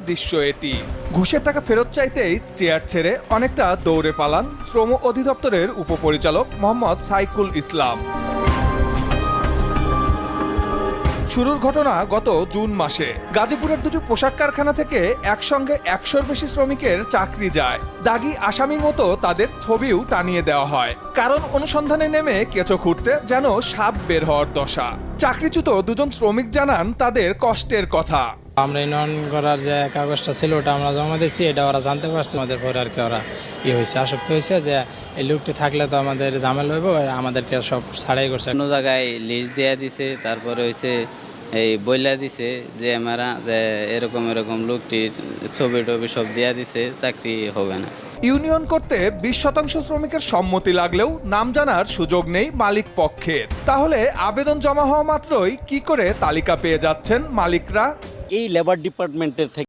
দৃশ্য এটি। ঘুষের টাকা ফেরত চাইতেই চেয়ার ছেড়ে অনেকটা দৌড়ে পালান শ্রম অধিদপ্তরের উপপরিচালক মোহাম্মদ সাইকুল ইসলাম। শুরুর ঘটনা গত জুন মাসে গাজীপুরের দুটি পোশাক কারখানা থেকে একসঙ্গে 100-র বেশি শ্রমিকের চাকরি যায়। দাগী আসামির মতো তাদের ছবিও টানিয়ে দেওয়া হয়। কারণ অনুসন্ধানে নেমে কেঁচো খুঁড়তে যেন সাপ বের হওয়ার দশা। চাকরিচ্যুত দুজন শ্রমিক জানান তাদের কষ্টের কথা। আমরা ইউনিয়ন করার যে কাগজটা ছিল ওটা আমরা জমা দিয়েছি, এটা ওরা জানতে পারছে। আমাদের পরে আর কি ওরা হয়েছে, আসক্ত হয়েছে যে এই লোকটি থাকলে তো আমাদের ঝামেলা হইব, আমাদেরকে সব ছাড়াই করছে। অন্য জায়গায় লিস্ট দিয়ে দিছে, তারপরে হয়েছে এই বইলা দিছে যে আমরা যে এরকম লোকটির ছবি টবি সব দিয়া দিছে, চাকরি হবে না। ইউনিয়ন করতে 20% শ্রমিকের সম্মতি লাগলেও নাম জানার সুযোগ নেই মালিক পক্ষের। তাহলে আবেদন জমা হওয়া মাত্রই কি করে তালিকা পেয়ে যাচ্ছেন মালিকরা? এই লেবার ডিপার্টমেন্টের থেকে